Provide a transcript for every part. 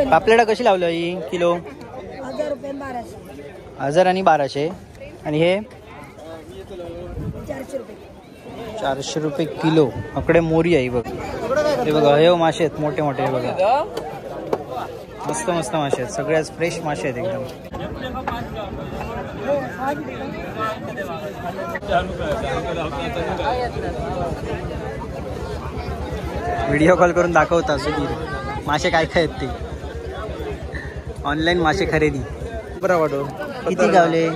पापलेटा कशी लावलं ही किलो? 1000 आणि 1200. आणि हे 400 रुपये किलो. अकडे मोरी आहे बघ. हे बघा हे मासे आहेत मोठे मोठे. हे बघा मस्त मस्त मासे आहेत. सगळ्याच फ्रेश मासे आहेत एकदम. व्हिडिओ कॉल करून दाखवता सुधीर मासे काय काय आहेत ते. ऑनलाईन मासे खरेदी. किती गावले?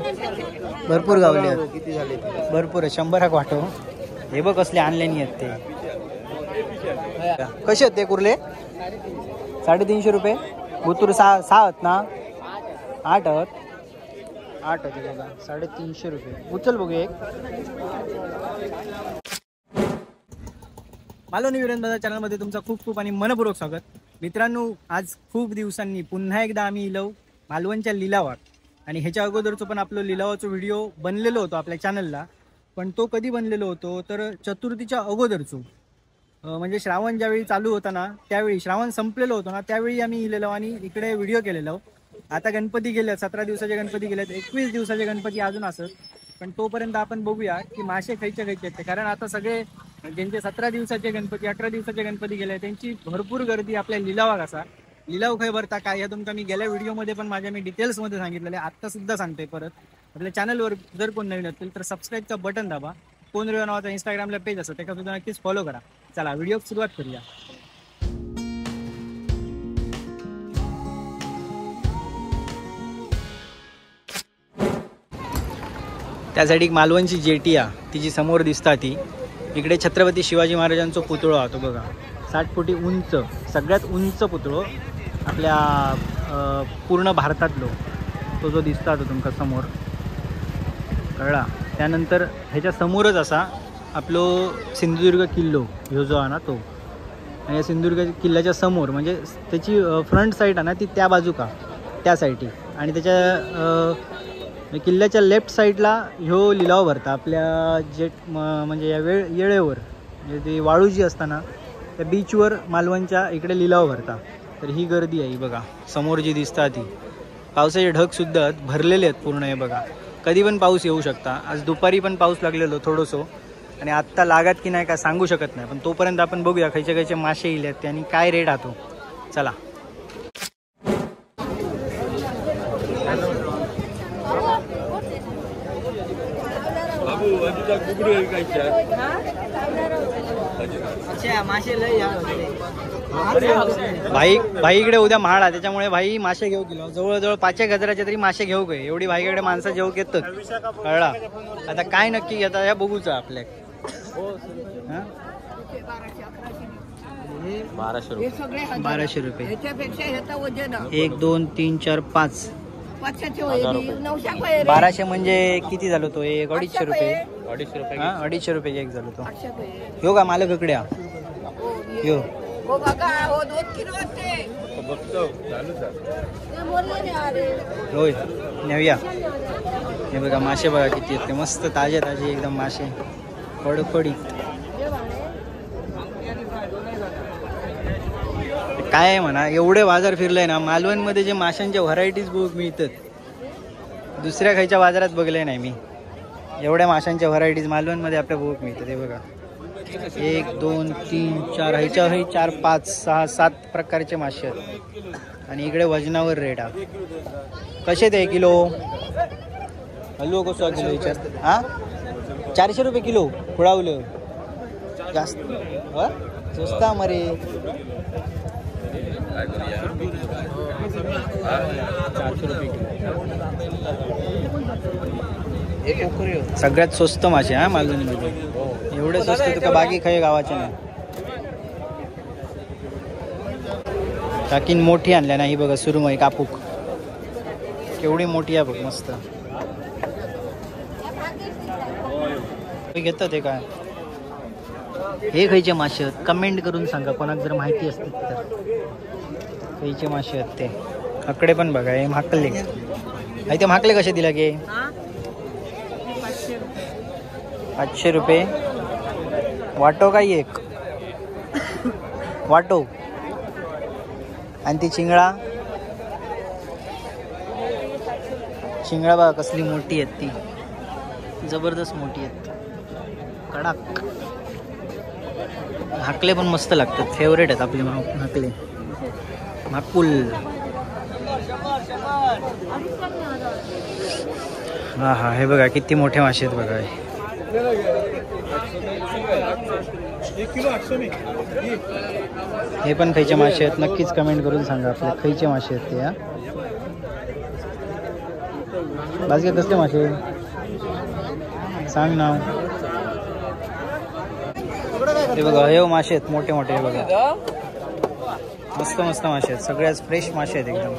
भरपूर गावले. किती झाले? भरपूर 100 वाटो. हे बघ कसले ऑनलाईन आहेत ते. कसे आहेत ते कुर्ले? 350 रुपये. बुतूर 6 आहेत ना? 8 आहेत. 8 होते बघा. 350 रुपये. उचल बघू एक. मालवणी वीरेंद्र चॅनलमध्ये तुमचं खूप खूप आणि मनपूर्वक स्वागत. मित्रांनो, आज खूप दिवसांनी पुन्हा एकदा आम्ही इलव मालवणच्या लिलावात. आणि ह्याच्या अगोदरचं पण आपलं लिलावाचं व्हिडिओ बनलेलो होतो आपल्या चॅनलला. पण तो कधी बनलेलो होतो तर चतुर्थीच्या अगोदरचो. म्हणजे श्रावण ज्यावेळी चालू होता ना त्यावेळी, श्रावण संपलेलो होतो ना त्यावेळी आम्ही इलेलो आणि इकडे व्हिडिओ केलेलो. आता गणपती गेले, 17 दिवसाचे गणपती गेलेत, 21 दिवसाचे गणपती अजून असत. पण तोपर्यंत आपण बघूया की मासे खायचे आहेत. कारण आता सगळे ज्यांचे 17 दिवसाचे गणपती, 18 दिवसाचे गणपती गेले त्यांची भरपूर गर्दी आपल्या लिलावा. कसा लिलाव खय भरता काय या तुमका मी गेल्या व्हिडिओमध्ये पण माझ्या मी डिटेल्समध्ये सांगितलेले. आत्ता सुद्धा सांगते परत. आपल्या चॅनलवर जर कोण नवीन असेल तर सबस्क्राईबचा बटन दाबा. कोण रेडिओ नावाचा इंस्टाग्रामला पेज असतो त्याला सुद्धा नक्कीच फॉलो करा. चला व्हिडिओ सुरुवात करूया. त्यासाठी मालवणची जेटी आहे तिची समोर दिसता ती. इकडे छत्रपती शिवाजी महाराजांचा पुतळो आहे तो बघा. 60 फुटी उंच, सगळ्यात उंच पुतळो आपल्या पूर्ण भारतातलो तो जो दिसता तो तुमका समोर कळला. त्यानंतर ह्याच्या समोरच असा आपलो सिंधुदुर्ग किल्लो ह्यो जो आहे ना तो. आणि या सिंधुदुर्ग किल्ल्याच्या समोर म्हणजे त्याची फ्रंट साईड आहे ना ती त्या बाजू का त्या साईडची. आणि त्याच्या किल्ल्याच्या लेफ्ट साईडला ह्यो लिलाव भरता आपल्या म्हणजे या येळेवर म्हणजे ती वाळू जी असताना त्या बीचवर मालवणच्या इकडे लिलाव भरता. तर ही गर्दी आहे बघा समोर जी दिसता ती. पावसाचे ढग भरलेले आहेत पूर्ण. हे बघा कधी पण पाऊस येऊ शकता. आज दुपारी पण पाऊस लागलेलो थोडंसं. आणि आत्ता लागत की नाही का सांगू शकत नाही. पण तोपर्यंत आपण बघूया खयचे खयचे मासे येईल आहेत आणि काय रेट राहतो. चला भाई इकडे उद्या महाड आहे त्याच्यामुळे भाई मासे घेऊ गेलो. जवळजवळ 5 हजाराचे तरी मासे घेऊ गे. एवढी भाईकडे माणसं जेव घेतात कळला. आता काय नक्की घेता या बघूच आपल्या. 1200 रुपये. 1 2 3 4 5 1200 म्हणजे किती झालो तो? 1-250 रुपये. 250 रुपये एक झालो तो. ह्यो का मालक इकडे ह्यो होय नेऊया. हे बघा मासे बघा किती आहेत ते. मस्त ताजे ताजे एकदम मासे फडफडीत. काय आहे म्हणा एवढे बाजार फिरले ना मालवणमध्ये जे माशांच्या व्हरायटीज मिळतात दुसऱ्या खायच्या बाजारात बघले नाही मी. एवढ्या माशांच्या व्हरायटीज मालवणमध्ये आपल्या बघूक मिळतात. हे बघा 1 2 3 4 ह्याच्या 4 5 6 7 प्रकारचे मासे आहेत. आणि इकडे वजनावर रेट आहे. कसे ते किलो? हलवो कसं किलो विचार. 400 रुपये किलो खुळावलं जास्त स्वस्त मरे. 400 रुपये सगळ्यात स्वस्त मासे हा मालवणीमध्ये. एवढे स्वस्त तुका बाकी काही गावाचे नाही. टाकीन मोठी आणल्या नाही बघा सुरमई कापूक केवढी मोठी आहे बघ मस्त. घेतात हे काय हे खयचे मासे आहेत कमेंट करून सांगा कोणाक जर माहिती असतील तर. खयचे मासे आहेत ते. आकडे पण बघा हे महाकले. ते महाकले कसे दिला गे? 500 रुपये. वाटो काही एक वाटो. आणि ती चिंगळा बघा कसली मोठी आहेत ती, जबरदस्त मोठी आहेत, कडक. हाकले पण मस्त लागतात, फेवरेट आहेत आपले हाकले. माकुल हा हा, हे बघा किती मोठे मासे आहेत बघा. हे पण खायचे मासे आहेत, नक्कीच कमेंट करून सांगा आपले खायचे मासे आहेत ते. हा बाकी कसले मासे सांग नाव. हे बघा हे मासे आहेत मोठे मोठे, हे बघा मस्त मस्त मासे आहेत, सगळ्याच फ्रेश मासे आहेत एकदम.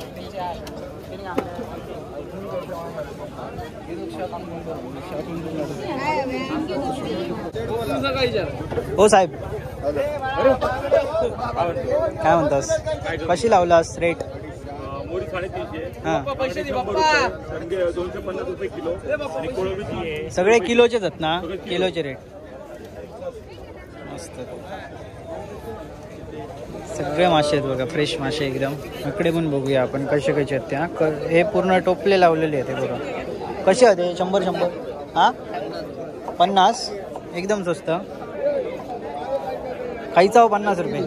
हो साहेब काय म्हणतास, कशी लावलास रेट? सगळे किलोचेच आहेत ना, किलोचे रेट मस्त. सगळे मासे आहेत बघा, फ्रेश मासे एकदम. इकडे पण बघूया आपण कसे कसे आहेत त्या. हे पूर्ण टोपले लावलेले आहेत बघा. कसे आहेत 100 हा 50 एकदम स्वस्त. खायचा हो 50 रुपये.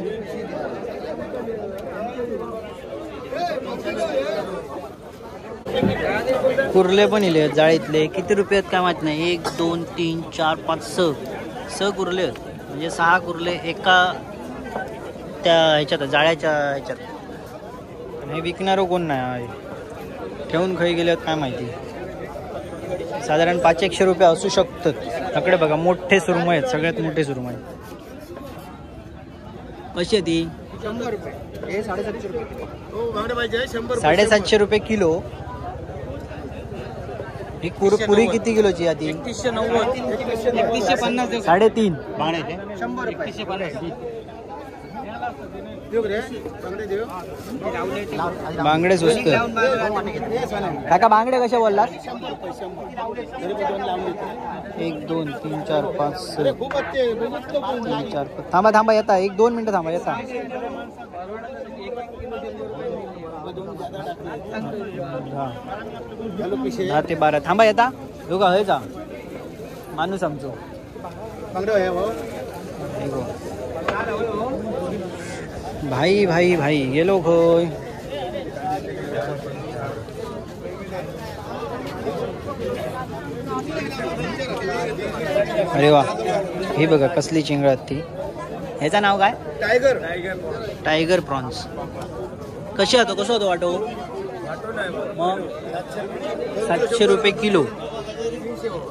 कुर्ले पण इले जाळीतले, किती रुपये आहेत काय माहित नाही. 1 2 3 4 5 6 कुर्ले आहेत, म्हणजे 6 कुर्ले एका त्या ह्याच्यात जाळ्याच्या ह्याच्यात. हे विकणारं कोण नाही, ठेवून खाई गेले काय माहिती. साधारण 500-100 रुपये असू शकतात. तकडे बघा मोठे सुरमई आहेत, सगळ्यात मोठे सुरमई. कशी आहे ती? 100 रुपये. हे 750 रुपये. 750 रुपये किलो. ही पुरी किती किलोची आहे ती? 3190. 3150. 3.5 100 रुपये. 3150. बांगडे स्वस्त. काका बांगडे कशा बोललात? 1 2 3 4 5 6 3 4 5. थांबा येता 1-2 मिनिटं थांबा येता. हा ते 12 थांबा येता. योगा हे जा माणूस आमचो भाई गेलो खोय. अरे वा, हे बघा कसली चिंगळात ती. ह्याचं नाव काय? Tiger prawns. कशी होतो कसं होतो वाटो? मग 700 रुपये किलो.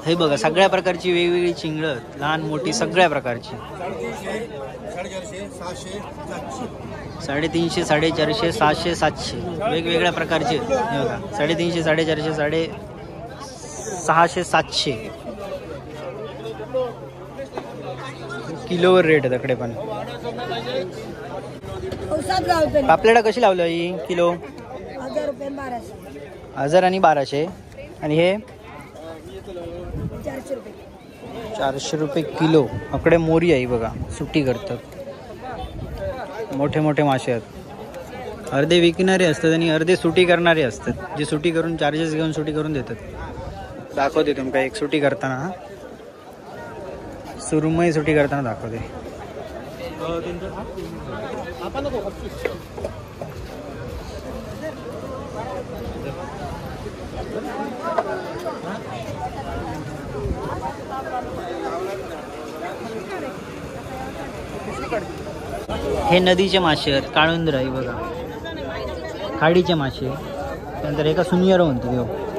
हे बघा सगळ्या प्रकारची वेगवेगळी चिंगळं, लहान मोठी सगळ्या प्रकारची. 350 450 600 700 वेगवेगळ्या प्रकारचे. हे बघा 350 450 600 700 किलोवर रेट आहे तकडे पण. पापलेटा कशी लावलं ही किलो? 1000 आणि 1200. आणि हे 400 रुपये किलो. अकडे मोरी आहे बघा, सुट्टी करतात. मोठे मोठे मासे आहेत. अर्धे विकणारे असतात आणि अर्धे सुटी करणारे असतात, जे सुटी करून चार्जेस घेऊन सुटी करून देतात. दाखवते तुमका एक सुटी करताना, सुरमई सुटी करताना दाखवते. हे नदीचे मासे आहेत, काळुंद्राई बघा, खाडीचे मासे. नंतर एका सुनियर म्हणतो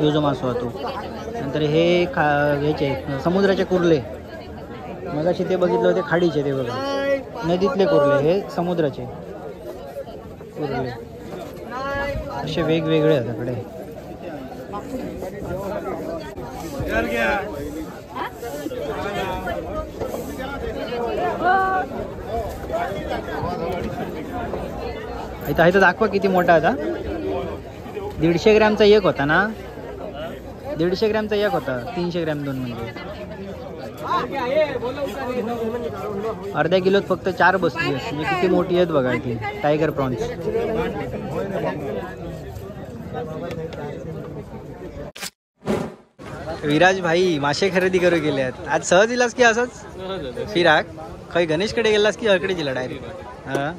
यो जो मासो होतो. नंतर हे ह्याचे समुद्राचे कुर्ले, मगाशी ते बघितलं होते खाडीचे, ते बघा नदीतले कुर्ले, हे समुद्राचे कुर्ले. असे वेगवेगळे आहेत आपल्याकडे. इथं दाखवा किती मोठा आता. 150 ग्रॅमचा एक होता ना, 150 ग्रॅमचा एक होता, 300 ग्रॅम 2 म्हणजे. अर्ध्या किलोत फक्त 4 बसली आहेत. म्हणजे किती मोठी आहेत बघा ती टायगर प्रॉन्स. विराज भाई मासे खरेदी करू गेले आहेत आज. सहज इलास की असंच फिराक काही गणेशकडे गेलास की हळकडे दिला डायरेक्ट. हा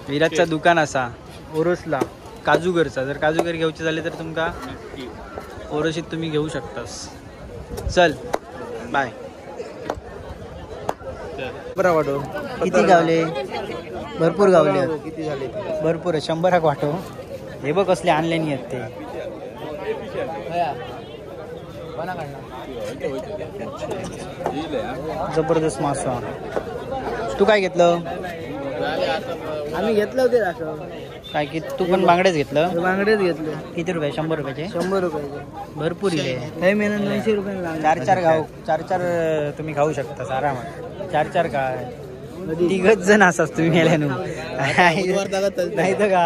विराजचा दुकान असा ओरोसला काजूगरचा. जर काजूगर घेऊचे झाले तर तुमका ओरोशीत तुम्ही घेऊ शकतास. चल बाय. किती गावले? भरपूर गावले. किती झाले? भरपूर 100 वाटो. हे बघ कसले आणले नाही आहेत ते. जबरदस्त मासा. तू काय घेतलं? आम्ही घेतलं होते काय की तू पण बांगडेच घेतलं? बांगडेच घेतले. किती रुपये? 100 रुपयाचे. 100 रुपये. भरपूर इले. काही महिन्यात 90 रुपये लागले. 4 गाव 4 तुम्ही खाऊ शकता आरामात. 4 काय 3 जण असाच तुम्ही मेल्यानु. नाही तर का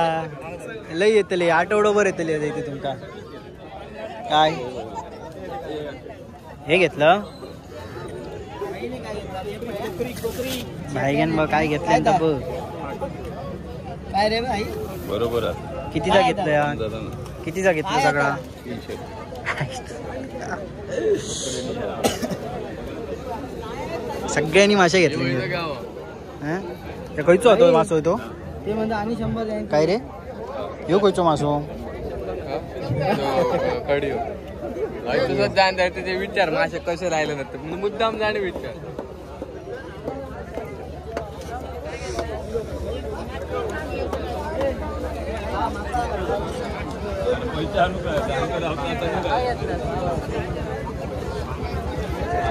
लय येतले आठवडोभर येतले इथे तुमका. काय हे घेतलं? भाईगन बघ काय घेतलं बघ. काय रे भाई? बरोबर. कितीचा घेतलं? कितीचा घेतलं सगळा? 300. सगळ्यांनी मासे घेतले. खयचो होतो मासो होतो ते म्हणजे आणि 100 द्या. काय रे यो खयचो मासो? तुझं जाण त्याचे विचार मासे कसे राहिले नसतं मुद्दाम जाणे विचार.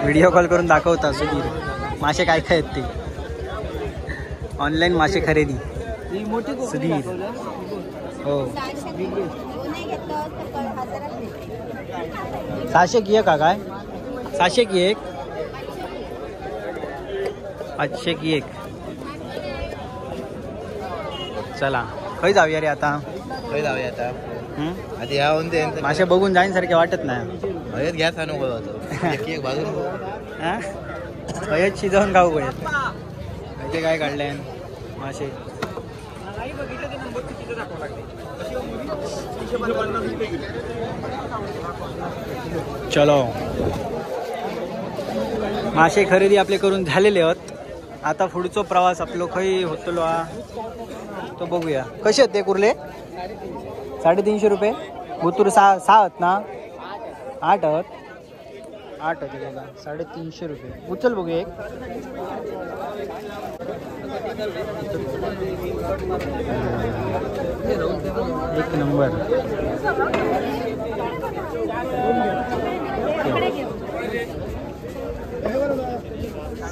व्हिडिओ कॉल करून दाखवता सुधीर मासे काय काय आहेत ते. ऑनलाईन मासे खरेदी सुधीर. हो 600 की एक का काय? 600 की एक 500 की एक. चला खय जाऊया रे आता? काय जाऊया आता? आधी या होते मासे बघून जाईन सारखे वाटत नाही. हयत घ्या सांगू होतो. एक बाजून हयत शिजवून खाऊ पाहिजे. इथे काय काढले मासे? चलो मासे खरेदी आपले करून झालेले आहेत. आता पुढचा प्रवास आपलो खय होतलो तो बघूया. कसे आहेत ते कुर्ले? 350 रुपये. बुतूर 6 आहेत ना? 8 आहेत. 8 होते बघा. 350 रुपये. उचल बघूया एक. एक नंबर.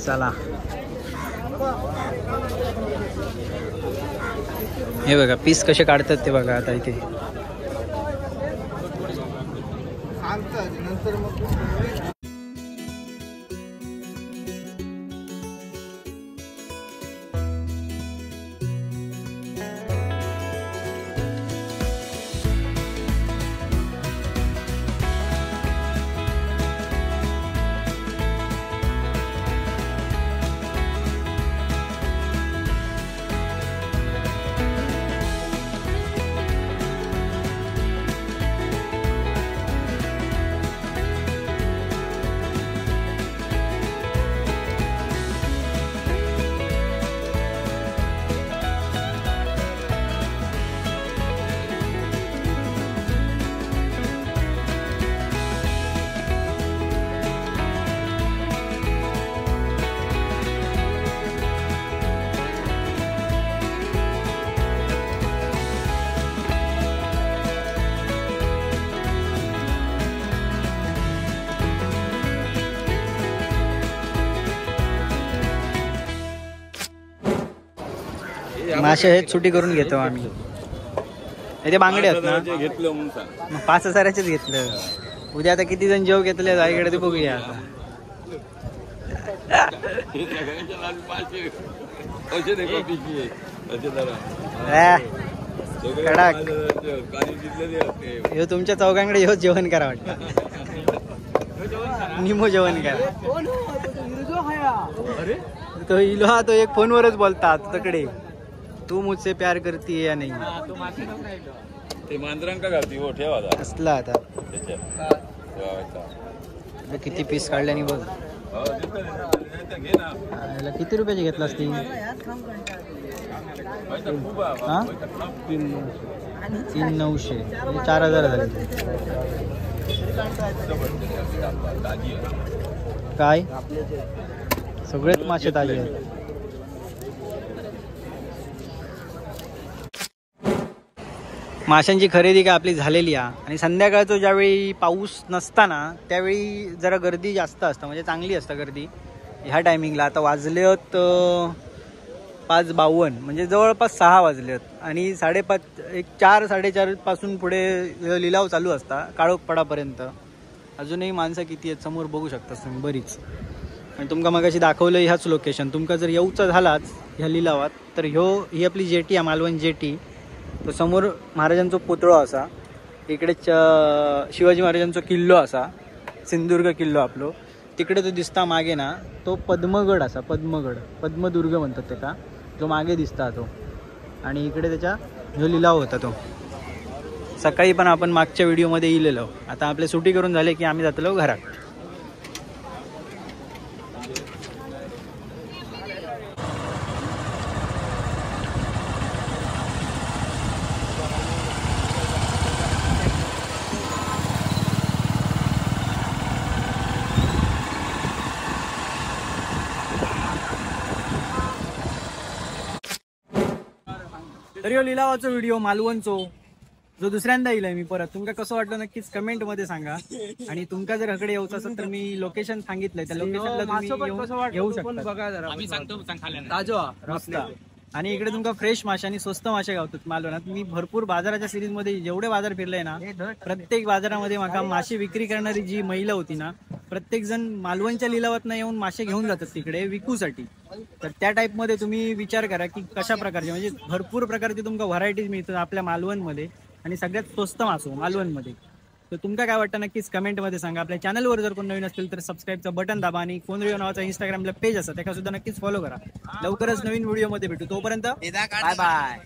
चला हे बघा पीस कसे काढतात ते बघा. आता इथे नंतर मग मासे आहेत सुटी करून घेतो आम्ही. इथे बांगडे आहेत ना? घेतलं म्हणून सांग. मग 5000च घेतलं. उद्या आता किती जण जेव घेतले जाईकडे ते बघूया आता. कडक ह्यो तुमच्या चौघांकडे ह्यो जेवण करा वाटतं. निमो जेवण करा. तो इलो हा तो एक फोनवरच बोलतात तकडे. तू मुझसे प्यार करती या नाही ते मांजरांका घालती हो ठेवा असला आता. किती पीस काढल्यानी बघ. याला किती रुपयाची घेतला असती? हा 3,900 म्हणजे 4,000 झाले. काय सगळेच मासे ताजे आहेत. माशांची खरेदी काय आपली झालेली आहे. आणि संध्याकाळचं ज्यावेळी पाऊस नसताना त्यावेळी जरा गर्दी जास्त असतं, म्हणजे चांगली असतं गर्दी ह्या टायमिंगला. आता वाजले आहेत 5:52 म्हणजे जवळपास 6 वाजले आहेत. आणि 4:30 पासून पुढे लिलाव चालू असता काळोखपडापर्यंत. अजूनही माणसं किती आहेत समोर बघू शकता तुम्ही बरीच. आणि तुमका मगाशी दाखवलं ह्याच लोकेशन. तुमका जर येऊचा झालाच ह्या लिलावात तर ही आपली जेटी आहे मालवण जेटी. तो समोर महाराजांचा पुतळो असा. इकडे शिवाजी महाराजांचा किल्लो असा, सिंधुदुर्ग किल्लो आपलो. तिकडे तो दिसता मागे ना तो पद्मगड असा. पद्मदुर्ग म्हणतात त्याचा, जो मागे दिसता तो. आणि इकडे त्याच्या जो लिलाव होता तो सकाळी पण आपण मागच्या व्हिडिओमध्ये इलेलो. आता आपले सुटी करून झाले की आम्ही जातलो घरात. तरी हो लिलावाचो व्हिडिओ मालवणचो जो दुसऱ्यांदा येईल मी परत. तुमका कसं वाटलं नक्कीच कमेंट मध्ये सांगा. आणि तुमका जर हकडे यायचं असेल तर मी लोकेशन सांगितलंय, त्या लोकेशनला तुम्ही येऊ शकता. आणि इकडे तुमका फ्रेश मासे आणि स्वस्त मासे गावतात मालवणात. मी भरपूर बाजाराच्या सिरीज मध्ये जेवढे बाजार फिरले ना, प्रत्येक बाजारामध्ये माका मासे विक्री करणारी जी महिला होती ना, प्रत्येक जण मालवणच्या लिलावात येऊन मासे घेऊन जातात तिकडे विकूसाठी. तर त्या टाईप मध्ये तुम्ही विचार करा की कशा प्रकारचे, म्हणजे भरपूर प्रकारचे तुमका व्हरायटीज मिळतात आपल्या मालवणमध्ये. आणि सगळ्यात स्वस्त मासो मालवणमध्ये. तर तुमका काय वाटतं नक्कीच कमेंटमध्ये सांगा. आपल्या चॅनलवर जर कोण नवीन असतील तर सबस्क्राईबचं बटन दाबा. आणि कोण रिओ नावाचा इंस्टाग्रामला पेज असतं त्याला सुद्धा नक्कीच फॉलो करा. लवकरच नवीन व्हिडिओमध्ये भेटू. तोपर्यंत बाय बाय.